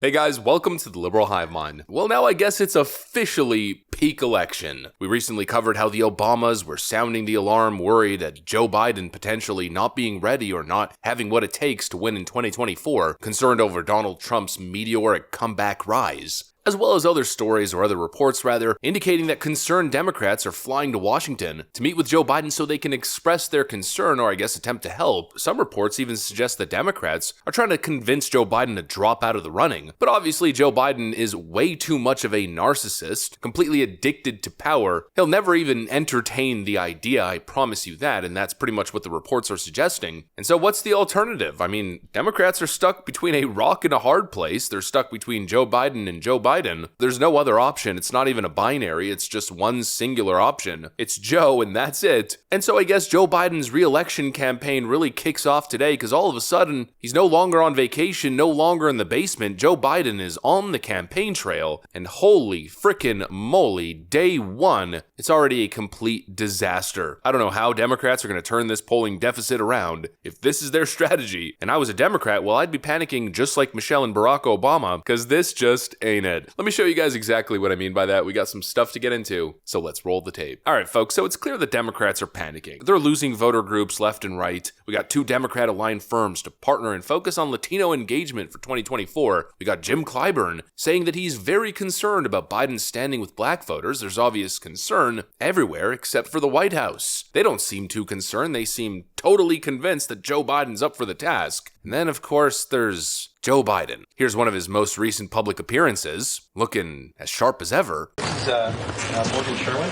Hey guys, welcome to the Liberal Hive Mind. Well, now I guess it's officially peak election. We recently covered how the Obamas were sounding the alarm, worried at Joe Biden potentially not being ready or not having what it takes to win in 2024, concerned over Donald Trump's meteoric comeback rise. As well as other stories, or other reports rather, indicating that concerned Democrats are flying to Washington to meet with Joe Biden so they can express their concern, or I guess attempt to help. Some reports even suggest that Democrats are trying to convince Joe Biden to drop out of the running. But obviously Joe Biden is way too much of a narcissist, completely addicted to power. He'll never even entertain the idea, I promise you that, and that's pretty much what the reports are suggesting. And so what's the alternative? I mean, Democrats are stuck between a rock and a hard place. They're stuck between Joe Biden and Joe Biden. There's no other option. It's not even a binary. It's just one singular option. It's Joe, and that's it. And so I guess Joe Biden's re-election campaign really kicks off today because all of a sudden, he's no longer on vacation, no longer in the basement. Joe Biden is on the campaign trail, and holy frickin' moly, day one, it's already a complete disaster. I don't know how Democrats are going to turn this polling deficit around. If this is their strategy, and I was a Democrat, well, I'd be panicking just like Michelle and Barack Obama, because this just ain't it. Let me show you guys exactly what I mean by that. We got some stuff to get into, so let's roll the tape. All right, folks, so it's clear that Democrats are panicking. They're losing voter groups left and right. We got two Democrat-aligned firms to partner and focus on Latino engagement for 2024. We got Jim Clyburn saying that he's very concerned about Biden's standing with black voters. There's obvious concern everywhere except for the White House. They don't seem too concerned. They seem totally convinced that Joe Biden's up for the task. And then, of course, there's Joe Biden. Here's one of his most recent public appearances, looking as sharp as ever. This is Morgan Sherwin.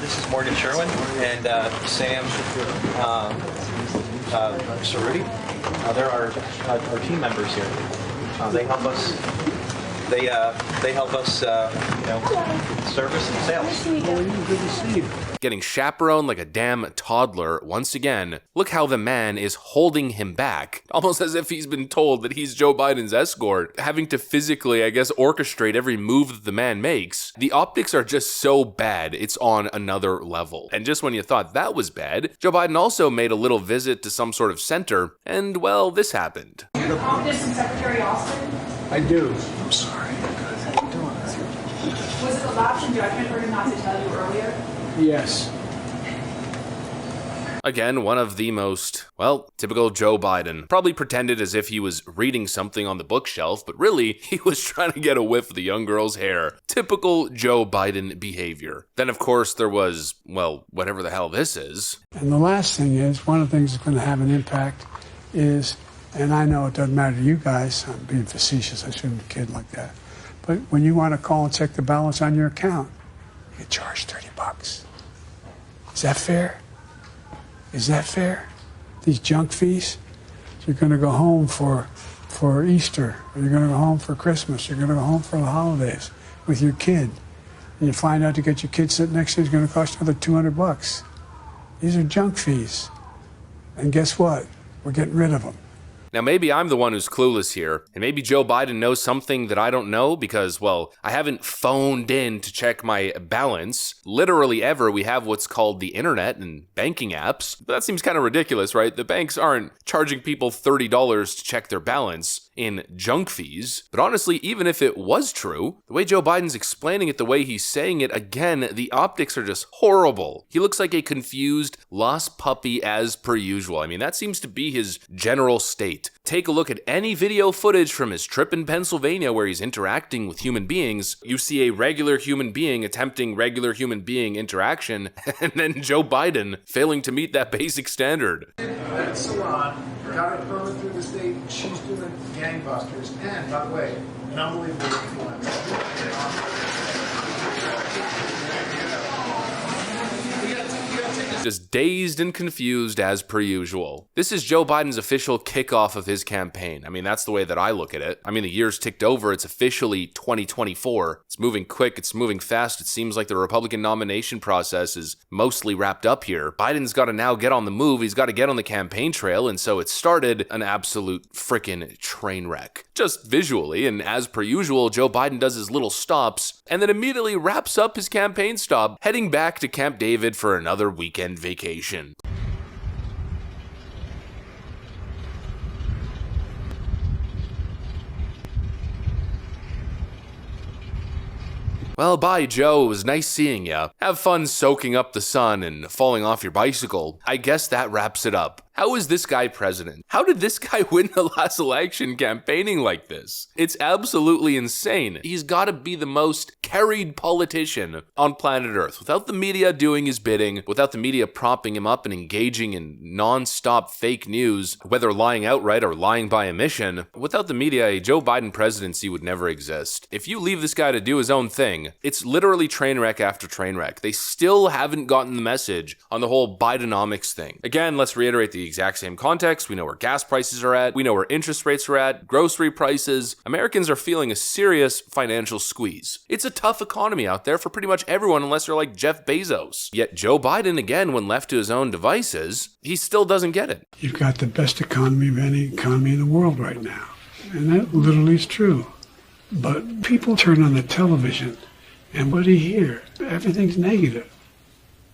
This is Morgan Sherwin and Sam Cerruti. They're our team members here. They help us. They help us, service and sales. Good to see you. Getting chaperoned like a damn toddler once again. Look how the man is holding him back, almost as if he's been told that he's Joe Biden's escort, having to physically, I guess, orchestrate every move that the man makes. The optics are just so bad, it's on another level. And just when you thought that was bad, Joe Biden also made a little visit to some sort of center, and well, this happened. Do you have this from Secretary Austin? I do. I'm sorry. How you doing? Was it a lapse in judgment for him not to tell you earlier? Yes. Again, one of the most, well, typical Joe Biden. Probably pretended as if he was reading something on the bookshelf, but really, he was trying to get a whiff of the young girl's hair. Typical Joe Biden behavior. Then, of course, there was, well, whatever the hell this is. And the last thing is, one of the things that's going to have an impact is, and I know it doesn't matter to you guys, I'm being facetious, I shouldn't kid like that, but when you want to call and check the balance on your account, you get charged $30. Is that fair? Is that fair? These junk fees? You're going to go home for Easter, or you're going to go home for Christmas, you're going to go home for the holidays with your kid, and you find out to get your kid sitting next to you is going to cost another $200. These are junk fees. And guess what? We're getting rid of them. Now, maybe I'm the one who's clueless here, and maybe Joe Biden knows something that I don't know because, well, I haven't phoned in to check my balance. Literally ever, we have what's called the internet and banking apps. But that seems kind of ridiculous, right? The banks aren't charging people $30 to check their balance in junk fees. But honestly, even if it was true, the way Joe Biden's explaining it, the way he's saying it, again, the optics are just horrible. He looks like a confused, lost puppy as per usual. I mean, that seems to be his general state. Take a look at any video footage from his trip in Pennsylvania where he's interacting with human beings. You see a regular human being attempting regular human being interaction, and then Joe Biden failing to meet that basic standard. That salon got a permit through the state. She's doing gangbusters. And, by the way, an unbelievable influence. Just dazed and confused as per usual. This is Joe Biden's official kickoff of his campaign. I mean, that's the way that I look at it. I mean, the year's ticked over. It's officially 2024. It's moving quick. It's moving fast. It seems like the Republican nomination process is mostly wrapped up here. Biden's got to now get on the move. He's got to get on the campaign trail. And so it started an absolute frickin' train wreck. Just visually, and as per usual, Joe Biden does his little stops and then immediately wraps up his campaign stop, heading back to Camp David for another weekend vacation. Well, bye, Joe. It was nice seeing ya. Have fun soaking up the sun and falling off your bicycle. I guess that wraps it up. How is this guy president? How did this guy win the last election campaigning like this? It's absolutely insane. He's got to be the most carried politician on planet Earth. Without the media doing his bidding, without the media propping him up and engaging in non-stop fake news, whether lying outright or lying by omission, without the media, a Joe Biden presidency would never exist. If you leave this guy to do his own thing, it's literally train wreck after train wreck. They still haven't gotten the message on the whole Bidenomics thing. Again, let's reiterate the exact same context. We know where gas prices are at. We know where interest rates are at, grocery prices. Americans are feeling a serious financial squeeze. It's a tough economy out there for pretty much everyone unless you're like Jeff Bezos. Yet Joe Biden, again, when left to his own devices, he still doesn't get it. You've got the best economy of any economy in the world right now. And that literally is true. But people turn on the television, and what do you hear? Everything's negative.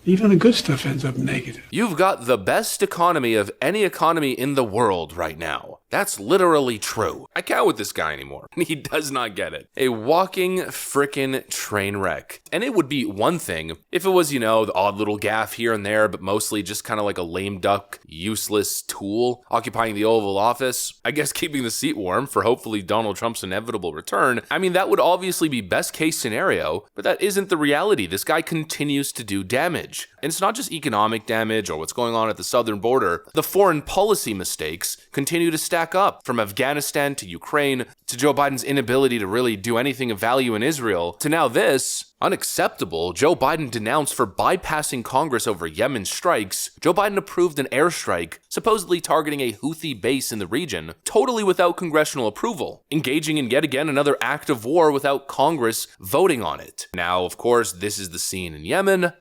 Even the good stuff ends up negative. You've got the best economy of any economy in the world right now. That's literally true. I can't with this guy anymore. He does not get it. A walking frickin' train wreck. And it would be one thing if it was, you know, the odd little gaffe here and there, but mostly just kind of like a lame duck, useless tool occupying the Oval Office. I guess keeping the seat warm for hopefully Donald Trump's inevitable return. I mean, that would obviously be best case scenario, but that isn't the reality. This guy continues to do damage. And it's not just economic damage or what's going on at the southern border. The foreign policy mistakes continue to stack up, from Afghanistan to Ukraine to Joe Biden's inability to really do anything of value in Israel to now this. Unacceptable. Joe Biden denounced for bypassing Congress over Yemen strikes. Joe Biden approved an airstrike, supposedly targeting a Houthi base in the region, totally without congressional approval, engaging in yet again another act of war without Congress voting on it. Now, of course, this is the scene in Yemen.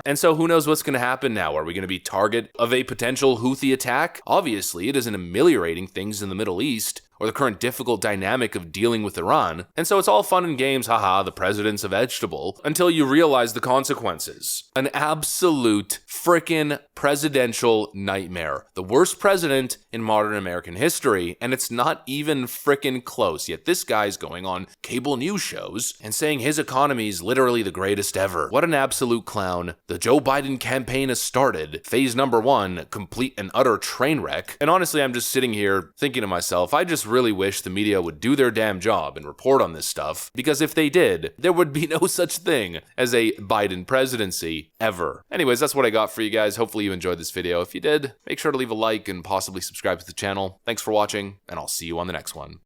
And so who knows what's going to happen now? Are we going to be target of a potential Houthi attack? Obviously, it isn't ameliorating things in the Middle East or the current difficult dynamic of dealing with Iran. And so it's all fun and games, haha, the president's a vegetable, until you realize the consequences. An absolute frickin' presidential nightmare. The worst president in modern American history, and it's not even frickin' close. Yet this guy's going on cable news shows and saying his economy is literally the greatest ever. What an absolute clown. The Joe Biden campaign has started. Phase number 1, complete and utter train wreck. And honestly, I'm just sitting here thinking to myself, I just really wish the media would do their damn job and report on this stuff, because if they did, there would be no such thing as a Biden presidency ever. Anyways, that's what I got for you guys. Hopefully you enjoyed this video. If you did, make sure to leave a like and possibly subscribe to the channel. Thanks for watching, and I'll see you on the next one.